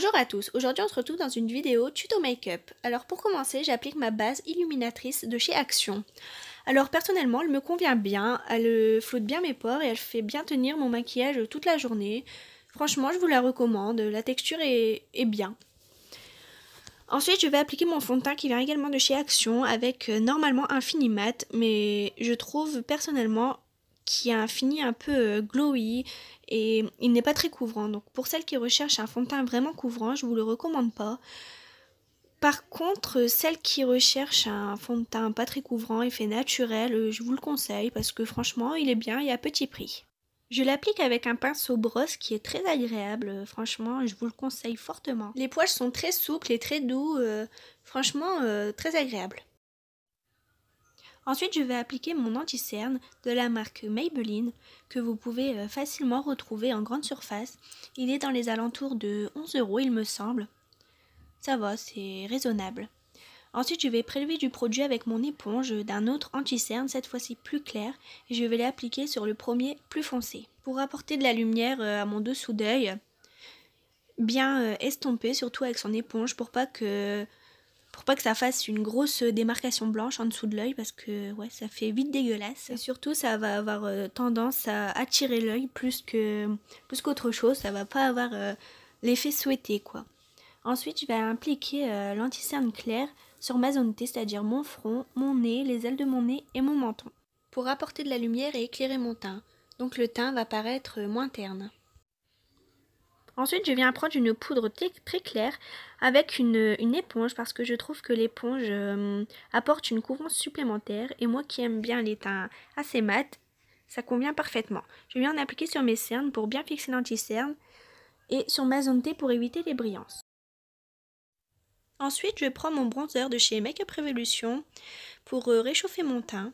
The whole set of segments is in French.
Bonjour à tous, aujourd'hui on se retrouve dans une vidéo tuto make-up. Alors pour commencer, j'applique ma base illuminatrice de chez Action. Alors personnellement, elle me convient bien, elle flotte bien mes pores et elle fait bien tenir mon maquillage toute la journée. Franchement, je vous la recommande, la texture est bien. Ensuite, je vais appliquer mon fond de teint qui vient également de chez Action avec normalement un fini mat, mais je trouve personnellement qu'il y a un fini un peu glowy et il n'est pas très couvrant. Donc pour celles qui recherchent un fond de teint vraiment couvrant, je vous le recommande pas. Par contre, celles qui recherchent un fond de teint pas très couvrant, effet naturel, je vous le conseille parce que franchement, il est bien et à petit prix. Je l'applique avec un pinceau brosse qui est très agréable, franchement, je vous le conseille fortement. Les poils sont très souples et très doux, franchement, très agréable. Ensuite, je vais appliquer mon anti-cerne de la marque Maybelline que vous pouvez facilement retrouver en grande surface. Il est dans les alentours de 11 €, il me semble. Ça va, c'est raisonnable. Ensuite, je vais prélever du produit avec mon éponge d'un autre anti-cerne, cette fois-ci plus clair, et je vais l'appliquer sur le premier plus foncé. Pour apporter de la lumière à mon dessous d'œil, bien estompé, surtout avec son éponge, pour pas que ça fasse une grosse démarcation blanche en dessous de l'œil, parce que ouais, ça fait vite dégueulasse. Et surtout, ça va avoir tendance à attirer l'œil plus qu'autre chose, ça va pas avoir l'effet souhaité, quoi. Ensuite, je vais appliquer l'anti-cerne clair sur ma zone T, c'est-à-dire mon front, mon nez, les ailes de mon nez et mon menton, pour apporter de la lumière et éclairer mon teint. Donc le teint va paraître moins terne. Ensuite, je viens prendre une poudre très claire avec une éponge parce que je trouve que l'éponge apporte une couvrance supplémentaire et moi qui aime bien les teints assez mat, ça convient parfaitement. Je viens en appliquer sur mes cernes pour bien fixer l'anti-cerne et sur ma zone T pour éviter les brillances. Ensuite, je prends mon bronzer de chez Make-up Revolution pour réchauffer mon teint.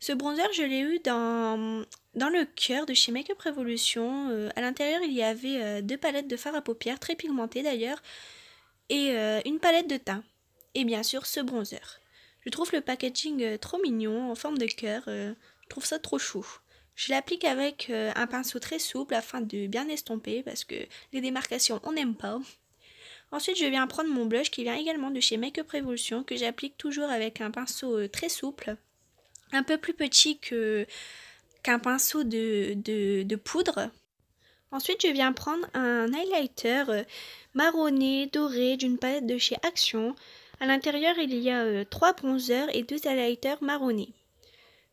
Ce bronzer, je l'ai eu dans le cœur de chez Make-up Revolution. À l'intérieur, il y avait 2 palettes de fard à paupières, très pigmentées d'ailleurs, et une palette de teint. Et bien sûr, ce bronzer. Je trouve le packaging trop mignon, en forme de cœur. Je trouve ça trop chou. Je l'applique avec un pinceau très souple afin de bien estomper, parce que les démarcations, on n'aime pas. Ensuite, je viens prendre mon blush qui vient également de chez Make-up Revolution, que j'applique toujours avec un pinceau très souple, un peu plus petit qu'un pinceau de poudre. Ensuite, je viens prendre un highlighter marronné, doré d'une palette de chez Action. À l'intérieur, il y a 3 bronzers et 2 highlighters marronnés.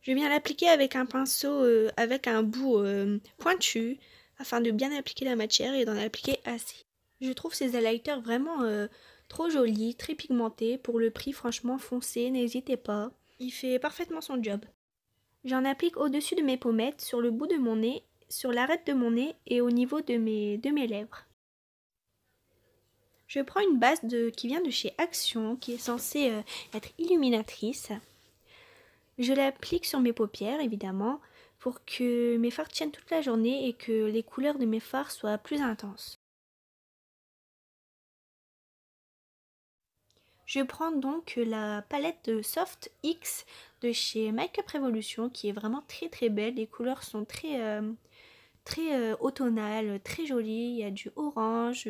Je viens l'appliquer avec un pinceau avec un bout pointu, afin de bien appliquer la matière et d'en appliquer assez. Je trouve ces highlighters vraiment trop jolis, très pigmentés. Pour le prix, franchement, foncez, n'hésitez pas. Il fait parfaitement son job. J'en applique au-dessus de mes pommettes, sur le bout de mon nez, sur l'arête de mon nez et au niveau de mes lèvres. Je prends une base qui vient de chez Action, qui est censée être illuminatrice. Je l'applique sur mes paupières, évidemment, pour que mes fards tiennent toute la journée et que les couleurs de mes fards soient plus intenses. Je prends donc la palette de Soft X de chez Make-up Revolution qui est vraiment très très belle. Les couleurs sont très automnales, très jolies. Il y a du orange,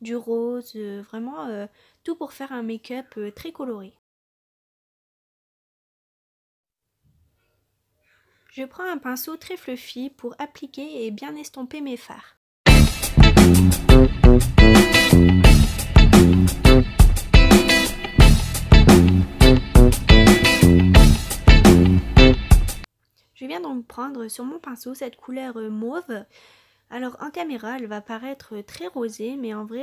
du rose, vraiment tout pour faire un make-up très coloré. Je prends un pinceau très fluffy pour appliquer et bien estomper mes fards. Je viens donc prendre sur mon pinceau cette couleur mauve. Alors en caméra, elle va paraître très rosée, mais en vrai,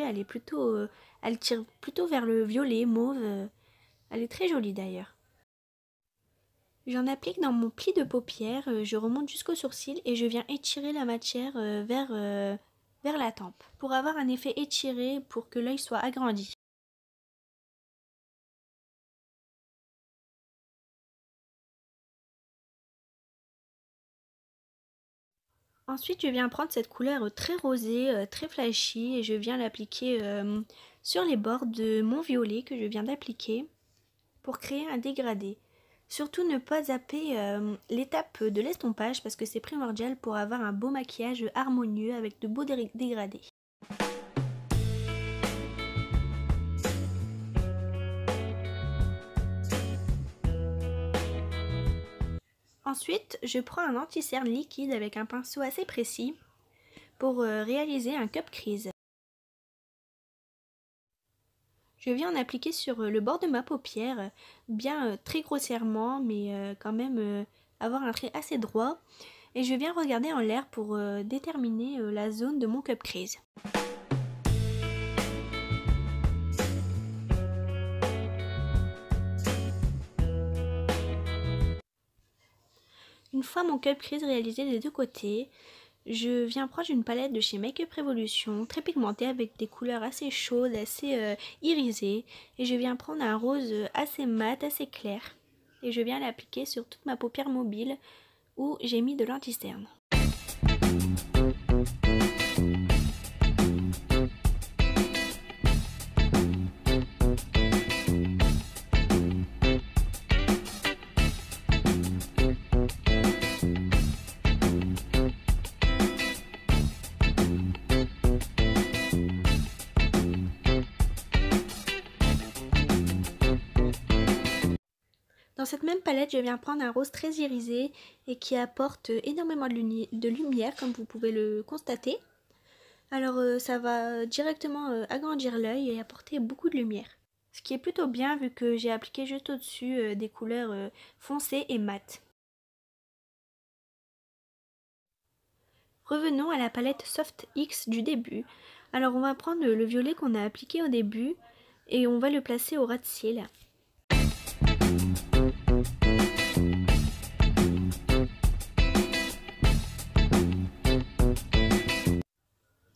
elle tire plutôt vers le violet mauve. Elle est très jolie d'ailleurs. J'en applique dans mon pli de paupière, je remonte jusqu'au sourcil et je viens étirer la matière vers la tempe pour avoir un effet étiré pour que l'œil soit agrandi. Ensuite, je viens prendre cette couleur très rosée, très flashy et je viens l'appliquer sur les bords de mon violet que je viens d'appliquer pour créer un dégradé. Surtout ne pas zapper l'étape de l'estompage parce que c'est primordial pour avoir un beau maquillage harmonieux avec de beaux dégradés. Ensuite, je prends un anti-cerne liquide avec un pinceau assez précis pour réaliser un cup crease. Je viens en appliquer sur le bord de ma paupière, bien très grossièrement, mais quand même avoir un trait assez droit. Et je viens regarder en l'air pour déterminer la zone de mon cup crease. Une fois mon cup crease réalisé des deux côtés, je viens prendre une palette de chez Make Up Revolution, très pigmentée avec des couleurs assez chaudes, assez irisées. Et je viens prendre un rose assez mat, assez clair. Et je viens l'appliquer sur toute ma paupière mobile où j'ai mis de l'anti-cerne. Dans cette même palette, je viens prendre un rose très irisé et qui apporte énormément de lumière, comme vous pouvez le constater. Alors ça va directement agrandir l'œil et apporter beaucoup de lumière. Ce qui est plutôt bien vu que j'ai appliqué juste au-dessus des couleurs foncées et mates. Revenons à la palette Soft X du début. Alors on va prendre le violet qu'on a appliqué au début et on va le placer au ras de cils.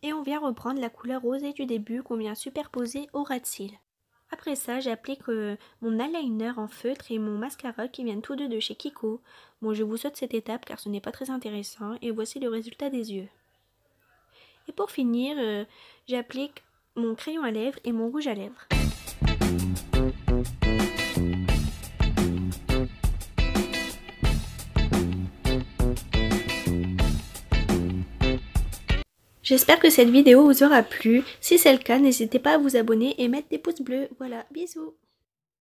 Et on vient reprendre la couleur rosée du début qu'on vient superposer au ras de cils. Après ça, j'applique mon eyeliner en feutre et mon mascara qui viennent tous deux de chez Kiko. Bon, je vous saute cette étape car ce n'est pas très intéressant et voici le résultat des yeux. Et pour finir, j'applique mon crayon à lèvres et mon rouge à lèvres. J'espère que cette vidéo vous aura plu. Si c'est le cas, n'hésitez pas à vous abonner et mettre des pouces bleus. Voilà, bisous!